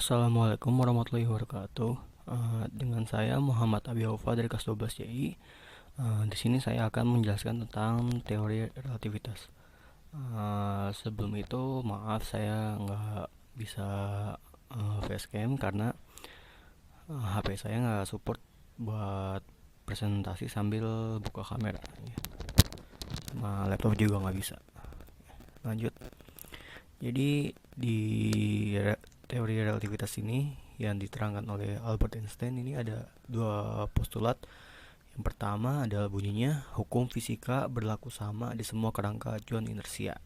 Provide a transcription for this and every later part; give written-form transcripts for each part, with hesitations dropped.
Assalamualaikum warahmatullahi wabarakatuh. Dengan saya Muhammad Abi Aufa dari kelas 12 CI. Di sini saya akan menjelaskan tentang teori relativitas. Sebelum itu, maaf saya nggak bisa facecam karena HP saya nggak support buat presentasi sambil buka kamera. Sama laptop juga nggak bisa. Lanjut. Jadi di teori relativitas ini yang diterangkan oleh Albert Einstein ini ada dua postulat. Yang pertama adalah bunyinya hukum fisika berlaku sama di semua kerangka John inersia.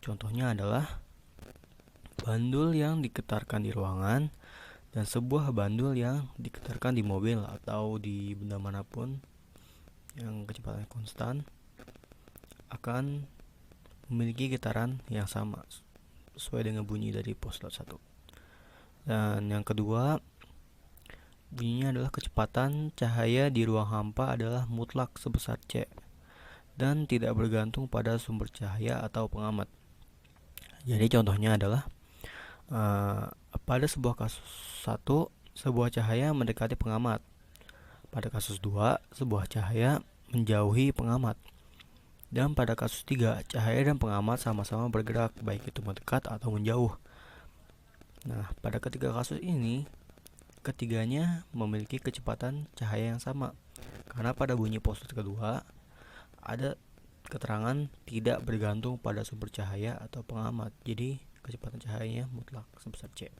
Contohnya adalah bandul yang diketarkan di ruangan dan sebuah bandul yang diketarkan di mobil atau di benda manapun yang kecepatannya konstan akan memiliki getaran yang sama sesuai dengan bunyi dari postulat 1. Dan yang kedua, bunyinya adalah kecepatan cahaya di ruang hampa adalah mutlak sebesar C dan tidak bergantung pada sumber cahaya atau pengamat. Jadi contohnya adalah pada sebuah kasus 1, sebuah cahaya mendekati pengamat. Pada kasus 2, sebuah cahaya menjauhi pengamat. Dan pada kasus 3, cahaya dan pengamat sama-sama bergerak, baik itu mendekat atau menjauh. Nah, pada ketiga kasus ini, ketiganya memiliki kecepatan cahaya yang sama. Karena pada bunyi postulat kedua, ada keterangan tidak bergantung pada sumber cahaya atau pengamat. Jadi, kecepatan cahayanya mutlak sebesar C.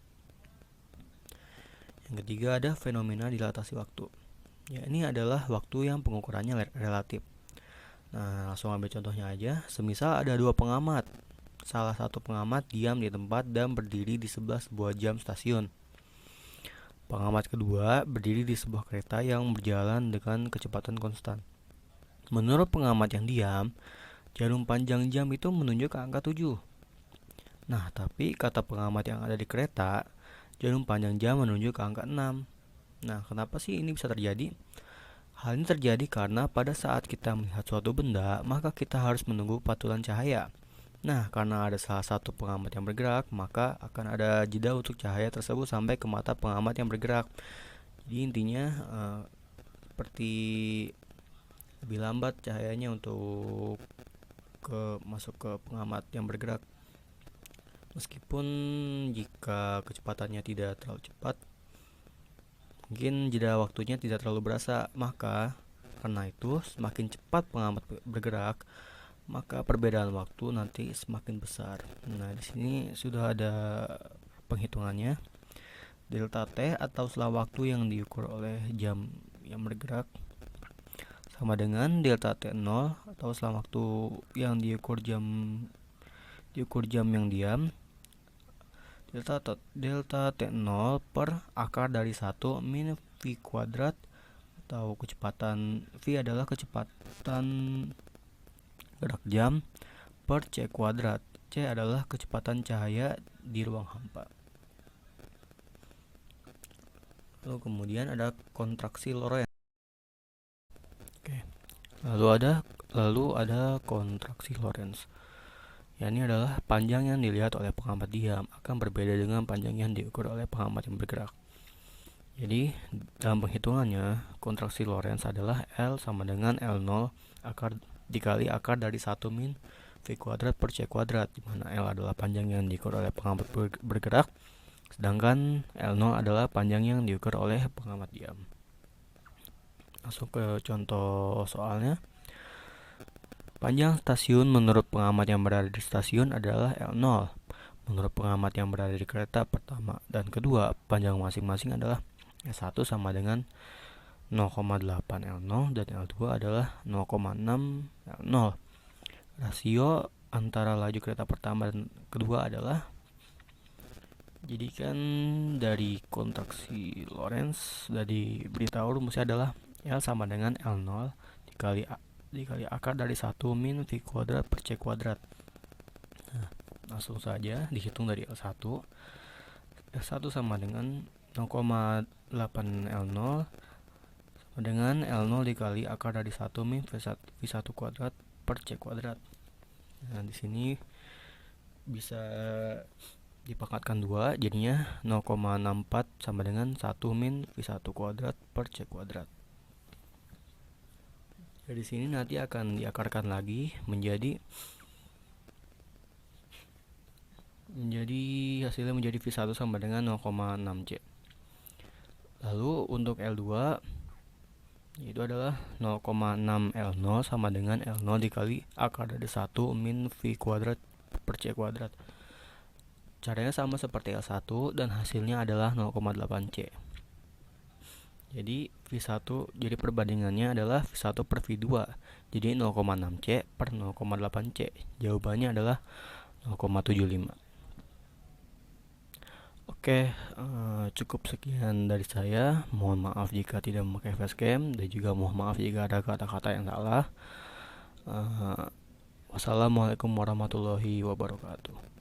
Yang ketiga ada fenomena dilatasi waktu. Ya, ini adalah waktu yang pengukurannya relatif. Nah, langsung ambil contohnya aja. Semisal ada dua pengamat. Salah satu pengamat diam di tempat dan berdiri di sebelah sebuah jam stasiun. Pengamat kedua berdiri di sebuah kereta yang berjalan dengan kecepatan konstan. Menurut pengamat yang diam, jarum panjang jam itu menunjuk ke angka 7. Nah, tapi kata pengamat yang ada di kereta, jarum panjang jam menunjuk ke angka 6. Nah, kenapa sih ini bisa terjadi? Hal ini terjadi karena pada saat kita melihat suatu benda, maka kita harus menunggu pantulan cahaya. Nah, karena ada salah satu pengamat yang bergerak, maka akan ada jeda untuk cahaya tersebut sampai ke mata pengamat yang bergerak. Jadi intinya seperti lebih lambat cahayanya untuk masuk ke pengamat yang bergerak. Meskipun jika kecepatannya tidak terlalu cepat, mungkin jeda waktunya tidak terlalu berasa, maka karena itu semakin cepat pengamat bergerak, maka perbedaan waktu nanti semakin besar. Nah, di sini sudah ada penghitungannya. Delta T atau selang waktu yang diukur oleh jam yang bergerak sama dengan delta T0 atau selang waktu yang diukur jam yang diam. Delta T0 per akar dari 1 min V kuadrat atau kecepatan V adalah kecepatan gerak jam per C kuadrat. C adalah kecepatan cahaya di ruang hampa. Lalu kemudian ada kontraksi Lorentz. Oke. Lalu ada kontraksi Lorentz. Ya, ini adalah panjang yang dilihat oleh pengamat diam akan berbeda dengan panjang yang diukur oleh pengamat yang bergerak. Jadi, dalam penghitungannya, kontraksi Lorentz adalah L sama dengan L0 dikali akar dari 1 min V kuadrat per C kuadrat, di mana L adalah panjang yang diukur oleh pengamat bergerak, sedangkan L0 adalah panjang yang diukur oleh pengamat diam. Masuk ke contoh soalnya. Panjang stasiun menurut pengamat yang berada di stasiun adalah L0. Menurut pengamat yang berada di kereta pertama dan kedua, panjang masing-masing adalah S1 sama dengan 0,8 L0 dan L2 adalah 0,6 L0. Rasio antara laju kereta pertama dan kedua adalah, jadikan dari kontraksi Lorentz sudah diberitahu rumusnya adalah L sama dengan L0 dikali akar dari 1 min V kuadrat per C kuadrat. Nah, langsung saja dihitung dari L1. L1 sama dengan 0,8 L0 sama dengan L0 dikali akar dari 1 min V1 kuadrat per C kuadrat. Nah, di sini bisa dipangkatkan 2 jadinya 0,64 sama dengan 1 min V1 kuadrat per C kuadrat. Dari sini nanti akan diakarkan lagi menjadi hasilnya menjadi V1 sama dengan 0,6 C. Lalu untuk L2 itu adalah 0,6 L0 sama dengan L0 dikali akar dari 1 min V kuadrat per C kuadrat. Caranya sama seperti L1 dan hasilnya adalah 0,8 C. Jadi V1, jadi perbandingannya adalah V1 per V2. Jadi 0,6 C per 0,8 C. Jawabannya adalah 0,75. Oke, cukup sekian dari saya. Mohon maaf jika tidak memakai facecam dan juga mohon maaf jika ada kata-kata yang salah. Wassalamualaikum warahmatullahi wabarakatuh.